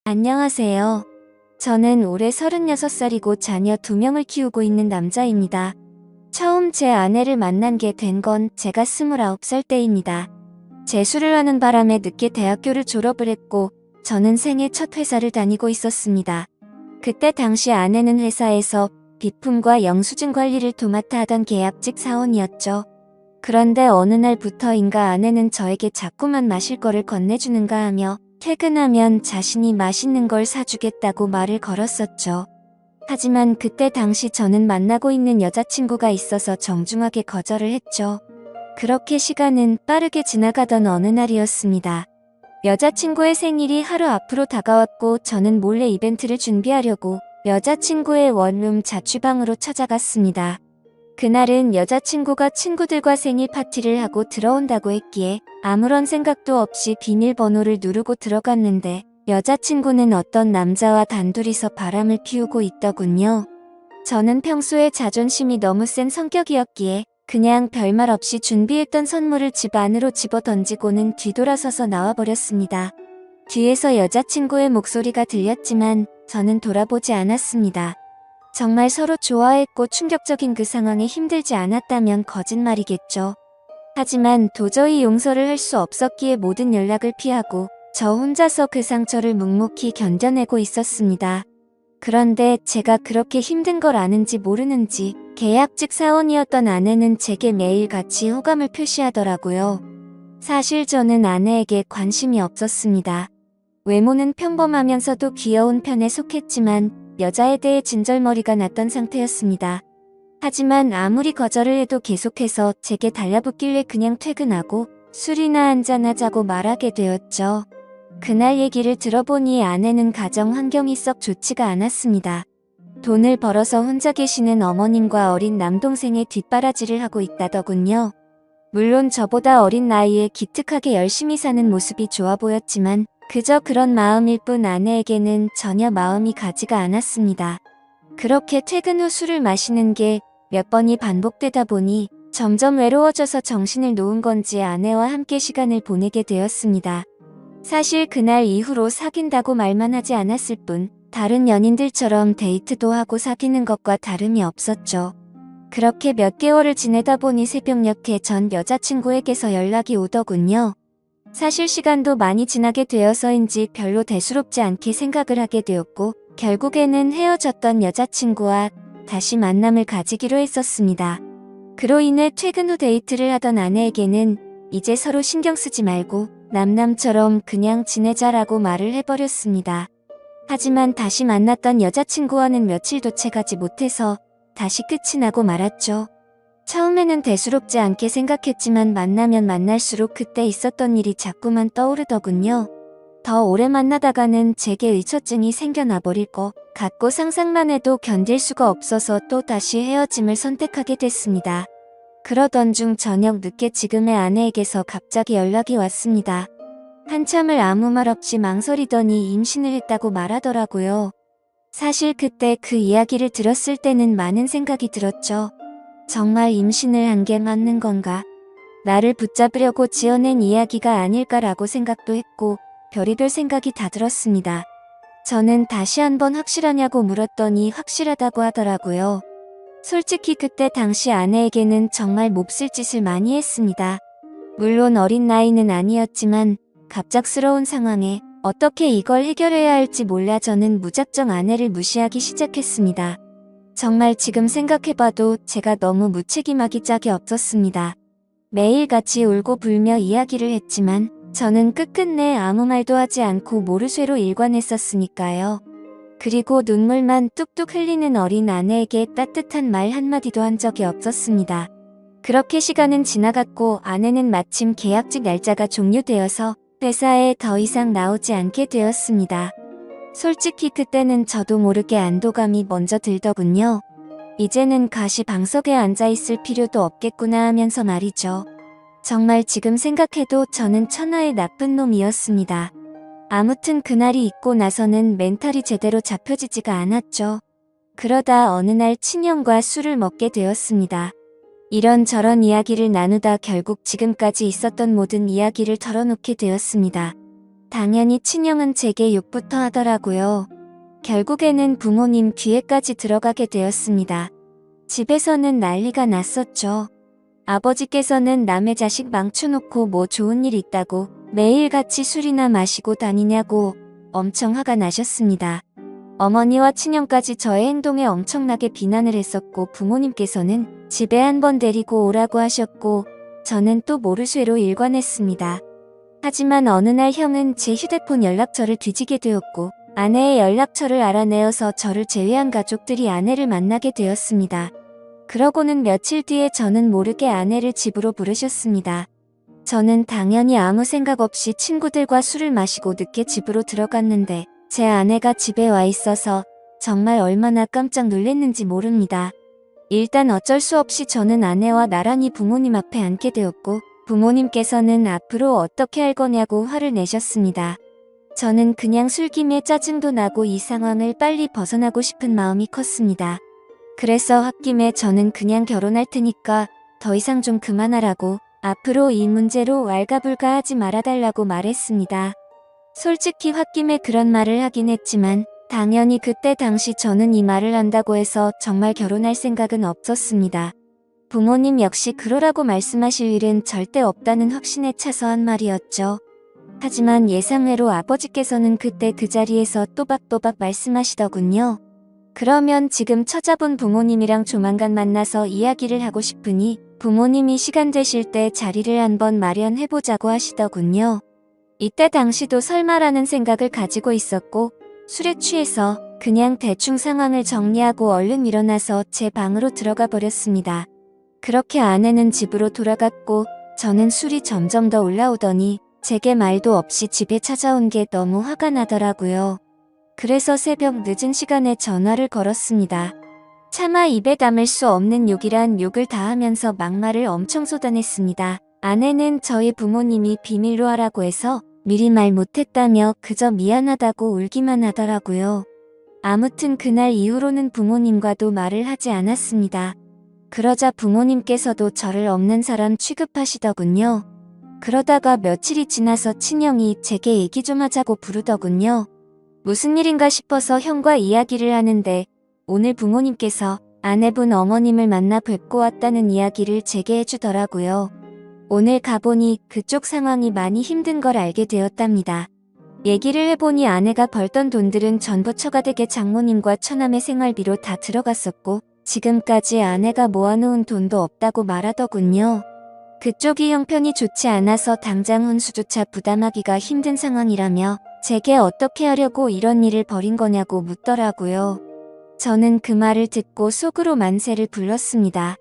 안녕하세요. 저는 올해 36살이고 자녀 2명을 키우고 있는 남자입니다. 처음 제 아내를 만난 게 된 건 제가 29살 때입니다. 재수를 하는 바람에 늦게 대학교를 졸업을 했고 저는 생애 첫 회사를 다니고 있었습니다. 그때 당시 아내는 회사에서 비품과 영수증 관리를 도맡아 하던 계약직 사원이었죠. 그런데 어느 날부터인가 아내는 저에게 자꾸만 마실 거를 건네주는가 하며 퇴근하면 자신이 맛있는 걸 사주겠다고 말을 걸었었죠. 하지만 그때 당시 저는 만나고 있는 여자친구가 있어서 정중하게 거절을 했죠. 그렇게 시간은 빠르게 지나가던 어느 날이었습니다. 여자친구의 생일이 하루 앞으로 다가왔고 저는 몰래 이벤트를 준비하려고 여자친구의 원룸 자취방으로 찾아갔습니다. 그날은 여자친구가 친구들과 생일 파티를 하고 들어온다고 했기에 아무런 생각도 없이 비밀번호를 누르고 들어갔는데 여자친구는 어떤 남자와 단둘이서 바람을 피우고 있더군요. 저는 평소에 자존심이 너무 센 성격이었기에 그냥 별말 없이 준비했던 선물을 집 안으로 집어 던지고는 뒤돌아서서 나와버렸습니다. 뒤에서 여자친구의 목소리가 들렸지만 저는 돌아보지 않았습니다. 정말 서로 좋아했고 충격적인 그 상황에 힘들지 않았다면 거짓말이겠죠. 하지만 도저히 용서를 할 수 없었기에 모든 연락을 피하고 저 혼자서 그 상처를 묵묵히 견뎌내고 있었습니다. 그런데 제가 그렇게 힘든 걸 아는지 모르는지 계약직 사원이었던 아내는 제게 매일 같이 호감을 표시하더라고요. 사실 저는 아내에게 관심이 없었습니다. 외모는 평범하면서도 귀여운 편에 속했지만 여자에 대해 진절머리가 났던 상태였습니다. 하지만 아무리 거절을 해도 계속해서 제게 달라붙길래 그냥 퇴근하고 술이나 한잔하자고 말하게 되었죠. 그날 얘기를 들어보니 아내는 가정 환경이 썩 좋지가 않았습니다. 돈을 벌어서 혼자 계시는 어머님과 어린 남동생의 뒷바라지를 하고 있다더군요. 물론 저보다 어린 나이에 기특하게 열심히 사는 모습이 좋아 보였지만 그저 그런 마음일 뿐 아내에게는 전혀 마음이 가지가 않았습니다. 그렇게 퇴근 후 술을 마시는 게 몇 번이 반복되다 보니 점점 외로워져서 정신을 놓은 건지 아내와 함께 시간을 보내게 되었습니다. 사실 그날 이후로 사귄다고 말만 하지 않았을 뿐 다른 연인들처럼 데이트도 하고 사귀는 것과 다름이 없었죠. 그렇게 몇 개월을 지내다 보니 새벽녘에 전 여자친구에게서 연락이 오더군요. 사실 시간도 많이 지나게 되어서인지 별로 대수롭지 않게 생각을 하게 되었고 결국에는 헤어졌던 여자친구와 다시 만남을 가지기로 했었습니다. 그로 인해 퇴근 후 데이트를 하던 아내에게는 이제 서로 신경 쓰지 말고 남남처럼 그냥 지내자라고 말을 해버렸습니다. 하지만 다시 만났던 여자친구와는 며칠도 채가지 못해서 다시 끝이 나고 말았죠. 처음에는 대수롭지 않게 생각했지만 만나면 만날수록 그때 있었던 일이 자꾸만 떠오르더군요. 더 오래 만나다가는 제게 의처증이 생겨나 버릴 것 같고 상상만 해도 견딜 수가 없어서 또 다시 헤어짐을 선택하게 됐습니다. 그러던 중 저녁 늦게 지금의 아내에게서 갑자기 연락이 왔습니다. 한참을 아무 말 없이 망설이더니 임신을 했다고 말하더라고요. 사실 그때 그 이야기를 들었을 때는 많은 생각이 들었죠. 정말 임신을 한 게 맞는 건가? 나를 붙잡으려고 지어낸 이야기가 아닐까라고 생각도 했고 별의별 생각이 다 들었습니다. 저는 다시 한번 확실하냐고 물었더니 확실하다고 하더라고요. 솔직히 그때 당시 아내에게는 정말 몹쓸 짓을 많이 했습니다. 물론 어린 나이는 아니었지만 갑작스러운 상황에 어떻게 이걸 해결해야 할지 몰라 저는 무작정 아내를 무시하기 시작했습니다. 정말 지금 생각해봐도 제가 너무 무책임하기 짝이 없었습니다. 매일 같이 울고 불며 이야기를 했지만 저는 끝끝내 아무 말도 하지 않고 모르쇠로 일관했었으니까요. 그리고 눈물만 뚝뚝 흘리는 어린 아내에게 따뜻한 말 한마디도 한 적이 없었습니다. 그렇게 시간은 지나갔고 아내는 마침 계약직 날짜가 종료되어서 회사에 더 이상 나오지 않게 되었습니다. 솔직히 그때는 저도 모르게 안도감이 먼저 들더군요. 이제는 가시방석에 앉아있을 필요도 없겠구나 하면서 말이죠. 정말 지금 생각해도 저는 천하의 나쁜 놈이었습니다. 아무튼 그날이 있고 나서는 멘탈이 제대로 잡혀지지가 않았죠. 그러다 어느 날 친형과 술을 먹게 되었습니다. 이런저런 이야기를 나누다 결국 지금까지 있었던 모든 이야기를 털어놓게 되었습니다. 당연히 친형은 제게 욕부터 하더라고요. 결국에는 부모님 귀에까지 들어가게 되었습니다. 집에서는 난리가 났었죠. 아버지께서는 남의 자식 망쳐놓고 뭐 좋은 일 있다고 매일같이 술이나 마시고 다니냐고 엄청 화가 나셨습니다. 어머니와 친형까지 저의 행동에 엄청나게 비난을 했었고 부모님께서는 집에 한번 데리고 오라고 하셨고 저는 또 모르쇠로 일관했습니다. 하지만 어느 날 형은 제 휴대폰 연락처를 뒤지게 되었고 아내의 연락처를 알아내어서 저를 제외한 가족들이 아내를 만나게 되었습니다. 그러고는 며칠 뒤에 저는 모르게 아내를 집으로 부르셨습니다. 저는 당연히 아무 생각 없이 친구들과 술을 마시고 늦게 집으로 들어갔는데 제 아내가 집에 와 있어서 정말 얼마나 깜짝 놀랐는지 모릅니다. 일단 어쩔 수 없이 저는 아내와 나란히 부모님 앞에 앉게 되었고 부모님께서는 앞으로 어떻게 할 거냐고 화를 내셨습니다. 저는 그냥 술김에 짜증도 나고 이 상황을 빨리 벗어나고 싶은 마음이 컸습니다. 그래서 홧김에 저는 그냥 결혼할 테니까 더 이상 좀 그만하라고 앞으로 이 문제로 왈가불가하지 말아달라고 말했습니다. 솔직히 홧김에 그런 말을 하긴 했지만 당연히 그때 당시 저는 이 말을 한다고 해서 정말 결혼할 생각은 없었습니다. 부모님 역시 그러라고 말씀하실 일은 절대 없다는 확신에 차서 한 말이었죠. 하지만 예상외로 아버지께서는 그때 그 자리에서 또박또박 말씀하시더군요. 그러면 지금 처자본 부모님이랑 조만간 만나서 이야기를 하고 싶으니 부모님이 시간 되실 때 자리를 한번 마련해보자고 하시더군요. 이때 당시도 설마라는 생각을 가지고 있었고 술에 취해서 그냥 대충 상황을 정리하고 얼른 일어나서 제 방으로 들어가 버렸습니다. 그렇게 아내는 집으로 돌아갔고 저는 술이 점점 더 올라오더니 제게 말도 없이 집에 찾아온 게 너무 화가 나더라고요. 그래서 새벽 늦은 시간에 전화를 걸었습니다. 차마 입에 담을 수 없는 욕이란 욕을 다 하면서 막말을 엄청 쏟아냈습니다. 아내는 저희 부모님이 비밀로 하라고 해서 미리 말 못했다며 그저 미안하다고 울기만 하더라고요. 아무튼 그날 이후로는 부모님과도 말을 하지 않았습니다. 그러자 부모님께서도 저를 없는 사람 취급하시더군요. 그러다가 며칠이 지나서 친형이 제게 얘기 좀 하자고 부르더군요. 무슨 일인가 싶어서 형과 이야기를 하는데 오늘 부모님께서 아내분 어머님을 만나 뵙고 왔다는 이야기를 제게 해주더라고요. 오늘 가보니 그쪽 상황이 많이 힘든 걸 알게 되었답니다. 얘기를 해보니 아내가 벌던 돈들은 전부 처가댁의 장모님과 처남의 생활비로 다 들어갔었고 지금까지 아내가 모아놓은 돈도 없다고 말하더군요. 그쪽이 형편이 좋지 않아서 당장 혼수조차 부담하기가 힘든 상황이라며 제게 어떻게 하려고 이런 일을 벌인 거냐고 묻더라고요. 저는 그 말을 듣고 속으로 만세를 불렀습니다.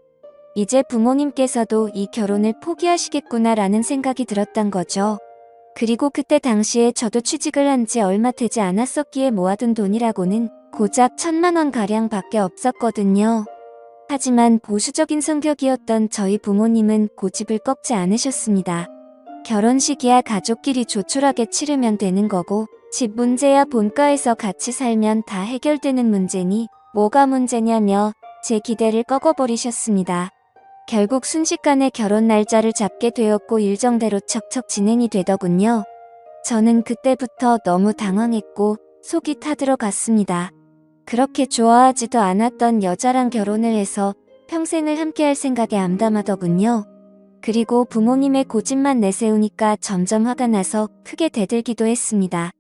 이제 부모님께서도 이 결혼을 포기하시겠구나라는 생각이 들었단 거죠. 그리고 그때 당시에 저도 취직을 한 지 얼마 되지 않았었기에 모아둔 돈이라고는 고작 1,000만 원가량 밖에 없었거든요. 하지만 보수적인 성격이었던 저희 부모님은 고집을 꺾지 않으셨습니다. 결혼식이야 가족끼리 조촐하게 치르면 되는 거고 집 문제야 본가에서 같이 살면 다 해결되는 문제니 뭐가 문제냐며 제 기대를 꺾어버리셨습니다. 결국 순식간에 결혼 날짜를 잡게 되었고 일정대로 척척 진행이 되더군요. 저는 그때부터 너무 당황했고 속이 타들어갔습니다. 그렇게 좋아하지도 않았던 여자랑 결혼을 해서 평생을 함께할 생각에 암담하더군요. 그리고 부모님의 고집만 내세우니까 점점 화가 나서 크게 대들기도 했습니다.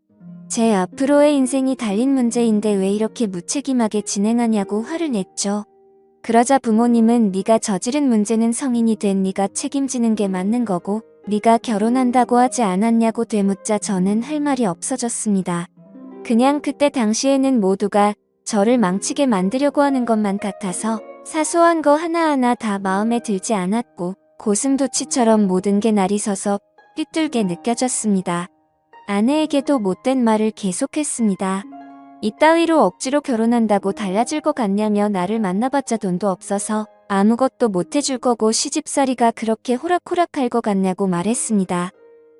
제 앞으로의 인생이 달린 문제인데 왜 이렇게 무책임하게 진행하냐고 화를 냈죠. 그러자 부모님은 네가 저지른 문제는 성인이 된 네가 책임지는 게 맞는 거고 네가 결혼한다고 하지 않았냐고 되묻자 저는 할 말이 없어졌습니다. 그냥 그때 당시에는 모두가 저를 망치게 만들려고 하는 것만 같아서 사소한 거 하나하나 다 마음에 들지 않았고 고슴도치처럼 모든 게 날이 서서 삐뚤게 느껴졌습니다. 아내에게도 못된 말을 계속했습니다. 이따위로 억지로 결혼한다고 달라질 것 같냐며 나를 만나봤자 돈도 없어서 아무것도 못해줄 거고 시집살이가 그렇게 호락호락할 것 같냐고 말했습니다.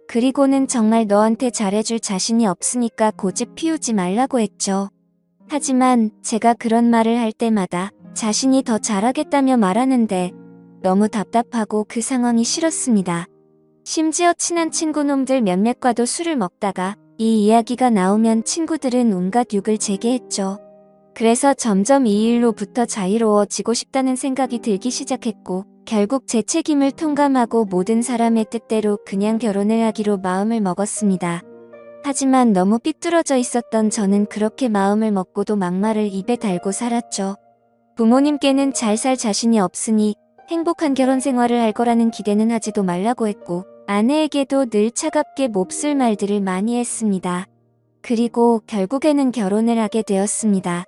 그리고는 정말 너한테 잘해줄 자신이 없으니까 고집 피우지 말라고 했죠. 하지만 제가 그런 말을 할 때마다 자신이 더 잘하겠다며 말하는데 너무 답답하고 그 상황이 싫었습니다. 심지어 친한 친구놈들 몇몇과도 술을 먹다가 이 이야기가 나오면 친구들은 온갖 욕을 제게 했죠. 그래서 점점 이 일로부터 자유로워지고 싶다는 생각이 들기 시작했고 결국 제 책임을 통감하고 모든 사람의 뜻대로 그냥 결혼을 하기로 마음을 먹었습니다. 하지만 너무 삐뚤어져 있었던 저는 그렇게 마음을 먹고도 막말을 입에 달고 살았죠. 부모님께는 잘 살 자신이 없으니 행복한 결혼 생활을 할 거라는 기대는 하지도 말라고 했고 아내에게도 늘 차갑게 몹쓸 말들을 많이 했습니다. 그리고 결국에는 결혼을 하게 되었습니다.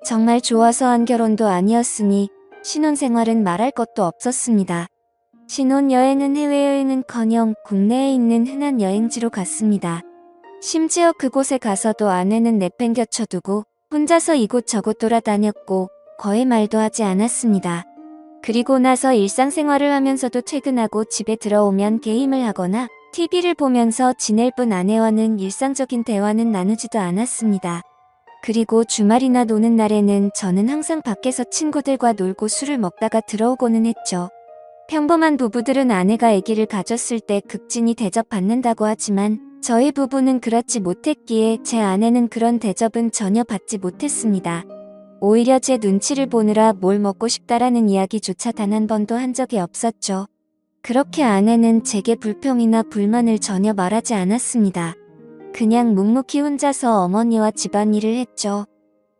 정말 좋아서 한 결혼도 아니었으니 신혼생활은 말할 것도 없었습니다. 신혼여행은 해외여행은커녕 국내에 있는 흔한 여행지로 갔습니다. 심지어 그곳에 가서도 아내는 내팽겨쳐두고 혼자서 이곳저곳 돌아다녔고 거의 말도 하지 않았습니다. 그리고 나서 일상생활을 하면서도 퇴근하고 집에 들어오면 게임을 하거나 TV를 보면서 지낼 뿐 아내와는 일상적인 대화는 나누지도 않았습니다. 그리고 주말이나 노는 날에는 저는 항상 밖에서 친구들과 놀고 술을 먹다가 들어오고는 했죠. 평범한 부부들은 아내가 아기를 가졌을 때 극진히 대접받는다고 하지만 저희 부부는 그렇지 못했기에 제 아내는 그런 대접은 전혀 받지 못했습니다. 오히려 제 눈치를 보느라 뭘 먹고 싶다라는 이야기조차 단 한 번도 한 적이 없었죠. 그렇게 아내는 제게 불평이나 불만을 전혀 말하지 않았습니다. 그냥 묵묵히 혼자서 어머니와 집안일을 했죠.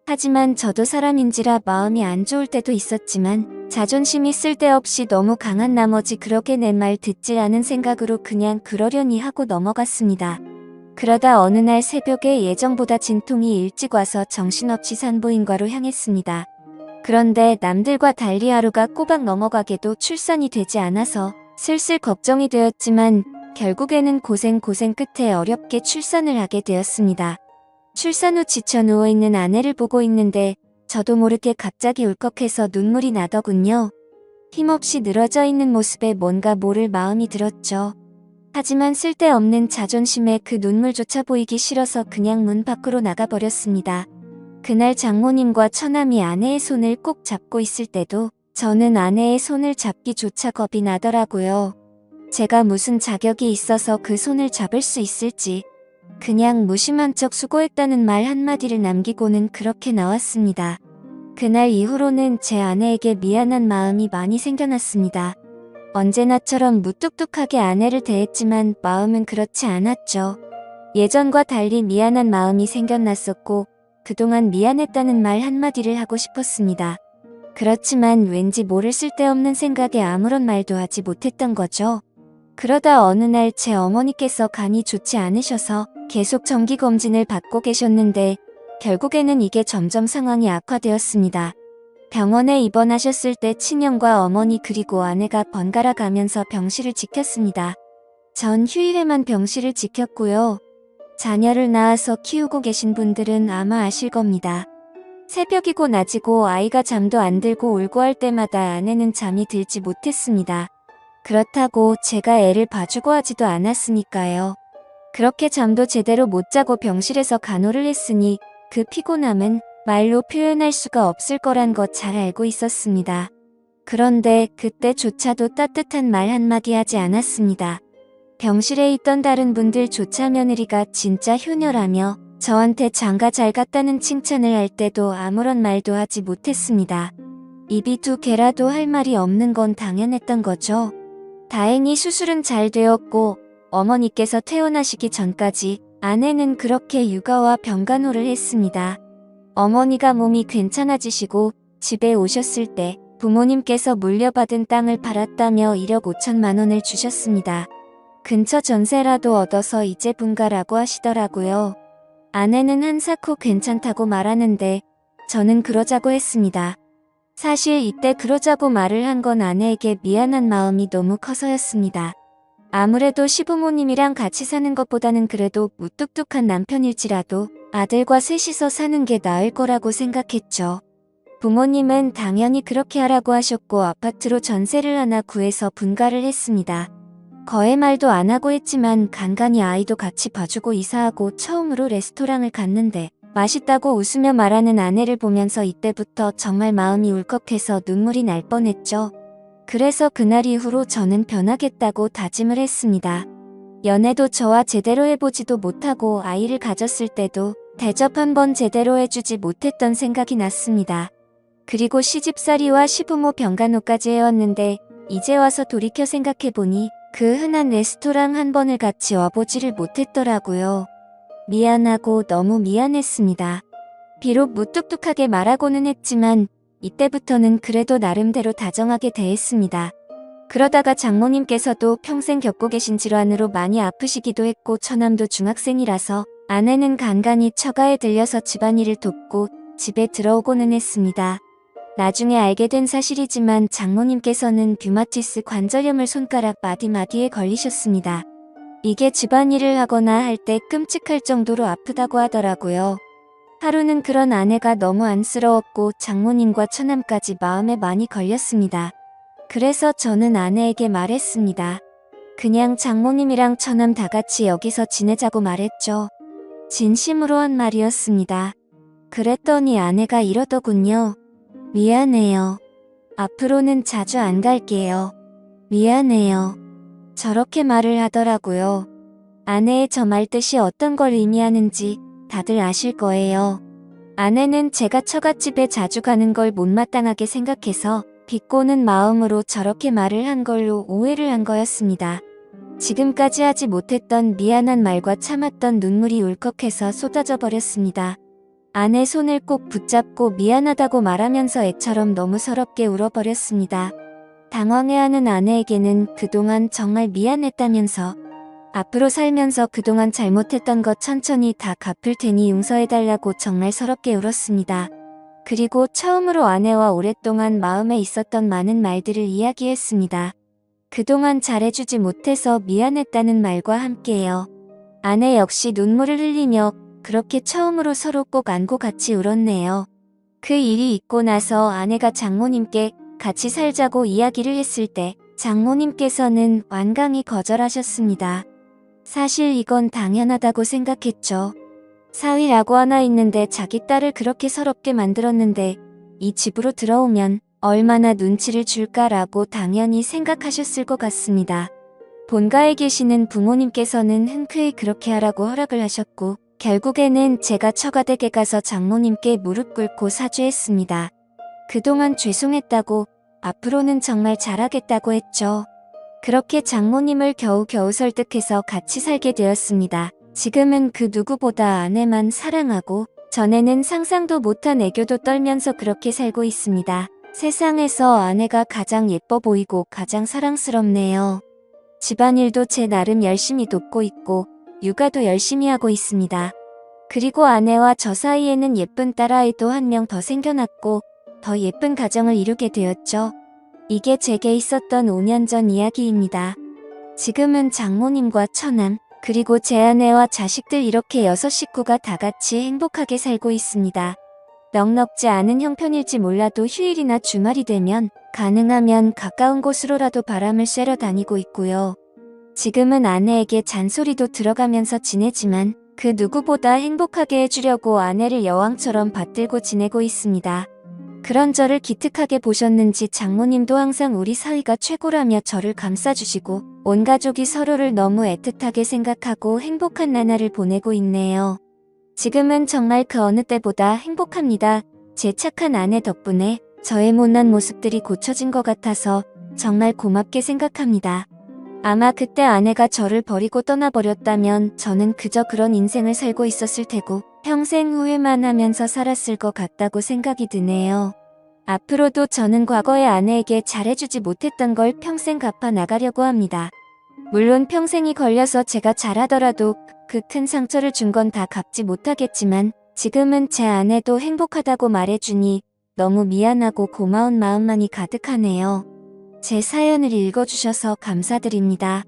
하지만 저도 사람인지라 마음이 안 좋을 때도 있었지만 자존심이 쓸데없이 너무 강한 나머지 그렇게 내 말 듣질 않은 생각으로 그냥 그러려니 하고 넘어갔습니다. 그러다 어느 날 새벽에 예정보다 진통이 일찍 와서 정신없이 산부인과로 향했습니다. 그런데 남들과 달리 하루가 꼬박 넘어가게도 출산이 되지 않아서 슬슬 걱정이 되었지만 결국에는 고생 끝에 어렵게 출산을 하게 되었습니다. 출산 후 지쳐 누워있는 아내를 보고 있는데 저도 모르게 갑자기 울컥해서 눈물이 나더군요. 힘없이 늘어져 있는 모습에 뭔가 모를 마음이 들었죠. 하지만 쓸데없는 자존심에 그 눈물조차 보이기 싫어서 그냥 문 밖으로 나가버렸습니다. 그날 장모님과 처남이 아내의 손을 꼭 잡고 있을 때도 저는 아내의 손을 잡기조차 겁이 나더라고요. 제가 무슨 자격이 있어서 그 손을 잡을 수 있을지 그냥 무심한 척 수고했다는 말 한마디를 남기고는 그렇게 나왔습니다. 그날 이후로는 제 아내에게 미안한 마음이 많이 생겨났습니다. 언제나처럼 무뚝뚝하게 아내를 대했지만 마음은 그렇지 않았죠. 예전과 달리 미안한 마음이 생겨났었고 그동안 미안했다는 말 한마디를 하고 싶었습니다. 그렇지만 왠지 모를 쓸데없는 생각에 아무런 말도 하지 못했던 거죠. 그러다 어느 날 제 어머니께서 간이 좋지 않으셔서 계속 정기검진을 받고 계셨는데 결국에는 이게 점점 상황이 악화되었습니다. 병원에 입원하셨을 때 친형과 어머니 그리고 아내가 번갈아 가면서 병실을 지켰습니다. 전 휴일에만 병실을 지켰고요. 자녀를 낳아서 키우고 계신 분들은 아마 아실 겁니다. 새벽이고 낮이고 아이가 잠도 안 들고 울고 할 때마다 아내는 잠이 들지 못했습니다. 그렇다고 제가 애를 봐주고 하지도 않았으니까요. 그렇게 잠도 제대로 못 자고 병실에서 간호를 했으니 그 피곤함은 말로 표현할 수가 없을 거란 거 잘 알고 있었습니다. 그런데 그때조차도 따뜻한 말 한마디 하지 않았습니다. 병실에 있던 다른 분들조차 며느리가 진짜 효녀라며 저한테 장가 잘 갔다는 칭찬을 할 때도 아무런 말도 하지 못했습니다. 입이 두 개라도 할 말이 없는 건 당연했던 거죠. 다행히 수술은 잘 되었고 어머니께서 퇴원하시기 전까지 아내는 그렇게 육아와 병간호를 했습니다. 어머니가 몸이 괜찮아지시고 집에 오셨을 때 부모님께서 물려받은 땅을 팔았다며 1억 5천만 원을 주셨습니다. 근처 전세라도 얻어서 이제 분가라고 하시더라고요. 아내는 한사코 괜찮다고 말하는데 저는 그러자고 했습니다. 사실 이때 그러자고 말을 한 건 아내에게 미안한 마음이 너무 커서였습니다. 아무래도 시부모님이랑 같이 사는 것보다는 그래도 무뚝뚝한 남편일지라도 아들과 셋이서 사는 게 나을 거라고 생각했죠. 부모님은 당연히 그렇게 하라고 하셨고 아파트로 전세를 하나 구해서 분가를 했습니다. 거의 말도 안 하고 했지만 간간히 아이도 같이 봐주고 이사하고 처음으로 레스토랑을 갔는데 맛있다고 웃으며 말하는 아내를 보면서 이때부터 정말 마음이 울컥해서 눈물이 날 뻔했죠. 그래서 그날 이후로 저는 변하겠다고 다짐을 했습니다. 연애도 저와 제대로 해보지도 못하고 아이를 가졌을 때도 대접 한번 제대로 해주지 못했던 생각이 났습니다. 그리고 시집살이와 시부모 병간호까지 해왔는데 이제 와서 돌이켜 생각해보니 그 흔한 레스토랑 한 번을 같이 와보지를 못했더라고요. 미안하고 너무 미안했습니다. 비록 무뚝뚝하게 말하고는 했지만 이때부터는 그래도 나름대로 다정하게 대했습니다. 그러다가 장모님께서도 평생 겪고 계신 질환으로 많이 아프시기도 했고 처남도 중학생이라서 아내는 간간히 처가에 들려서 집안일을 돕고 집에 들어오고는 했습니다. 나중에 알게 된 사실이지만 장모님께서는 뷰마티스 관절염을 손가락 마디마디에 걸리셨습니다. 이게 집안일을 하거나 할 때 끔찍할 정도로 아프다고 하더라고요. 하루는 그런 아내가 너무 안쓰러웠고 장모님과 처남까지 마음에 많이 걸렸습니다. 그래서 저는 아내에게 말했습니다. 그냥 장모님이랑 처남 다 같이 여기서 지내자고 말했죠. 진심으로 한 말이었습니다. 그랬더니 아내가 이러더군요. 미안해요. 앞으로는 자주 안 갈게요. 미안해요. 저렇게 말을 하더라고요. 아내의 저 말 뜻이 어떤 걸 의미하는지 다들 아실 거예요. 아내는 제가 처갓집에 자주 가는 걸 못마땅하게 생각해서 비꼬는 마음으로 저렇게 말을 한 걸로 오해를 한 거였습니다. 지금까지 하지 못했던 미안한 말과 참았던 눈물이 울컥해서 쏟아져 버렸습니다. 아내 손을 꼭 붙잡고 미안하다고 말하면서 애처럼 너무 서럽게 울어버렸습니다. 당황해하는 아내에게는 그동안 정말 미안했다면서 앞으로 살면서 그동안 잘못했던 것 천천히 다 갚을 테니 용서해달라고 정말 서럽게 울었습니다. 그리고 처음으로 아내와 오랫동안 마음에 있었던 많은 말들을 이야기했습니다. 그동안 잘해주지 못해서 미안했다는 말과 함께요. 아내 역시 눈물을 흘리며 그렇게 처음으로 서로 꼭 안고 같이 울었네요. 그 일이 있고 나서 아내가 장모님께 같이 살자고 이야기를 했을 때 장모님께서는 완강히 거절하셨습니다. 사실 이건 당연하다고 생각했죠. 사위라고 하나 있는데 자기 딸을 그렇게 서럽게 만들었는데 이 집으로 들어오면 얼마나 눈치를 줄까라고 당연히 생각하셨을 것 같습니다. 본가에 계시는 부모님께서는 흔쾌히 그렇게 하라고 허락을 하셨고 결국에는 제가 처가댁에 가서 장모님께 무릎 꿇고 사죄했습니다. 그동안 죄송했다고 앞으로는 정말 잘하겠다고 했죠. 그렇게 장모님을 겨우겨우 설득해서 같이 살게 되었습니다. 지금은 그 누구보다 아내만 사랑하고 전에는 상상도 못한 애교도 떨면서 그렇게 살고 있습니다. 세상에서 아내가 가장 예뻐 보이고 가장 사랑스럽네요. 집안일도 제 나름 열심히 돕고 있고 육아도 열심히 하고 있습니다. 그리고 아내와 저 사이에는 예쁜 딸아이도 한 명 더 생겨났고 더 예쁜 가정을 이루게 되었죠. 이게 제게 있었던 5년 전 이야기입니다. 지금은 장모님과 처남, 그리고 제 아내와 자식들 이렇게 6식구가 다 같이 행복하게 살고 있습니다. 넉넉지 않은 형편일지 몰라도 휴일이나 주말이 되면 가능하면 가까운 곳으로라도 바람을 쐬러 다니고 있고요. 지금은 아내에게 잔소리도 들어가면서 지내지만 그 누구보다 행복하게 해주려고 아내를 여왕처럼 받들고 지내고 있습니다. 그런 저를 기특하게 보셨는지 장모님도 항상 우리 사위가 최고라며 저를 감싸주시고 온 가족이 서로를 너무 애틋하게 생각하고 행복한 나날을 보내고 있네요. 지금은 정말 그 어느 때보다 행복합니다. 제 착한 아내 덕분에 저의 못난 모습들이 고쳐진 것 같아서 정말 고맙게 생각합니다. 아마 그때 아내가 저를 버리고 떠나버렸다면 저는 그저 그런 인생을 살고 있었을 테고 평생 후회만 하면서 살았을 것 같다고 생각이 드네요. 앞으로도 저는 과거의 아내에게 잘해주지 못했던 걸 평생 갚아 나가려고 합니다. 물론 평생이 걸려서 제가 잘하더라도 그 큰 상처를 준 건 다 갚지 못하겠지만 지금은 제 아내도 행복하다고 말해주니 너무 미안하고 고마운 마음만이 가득하네요. 제 사연을 읽어주셔서 감사드립니다.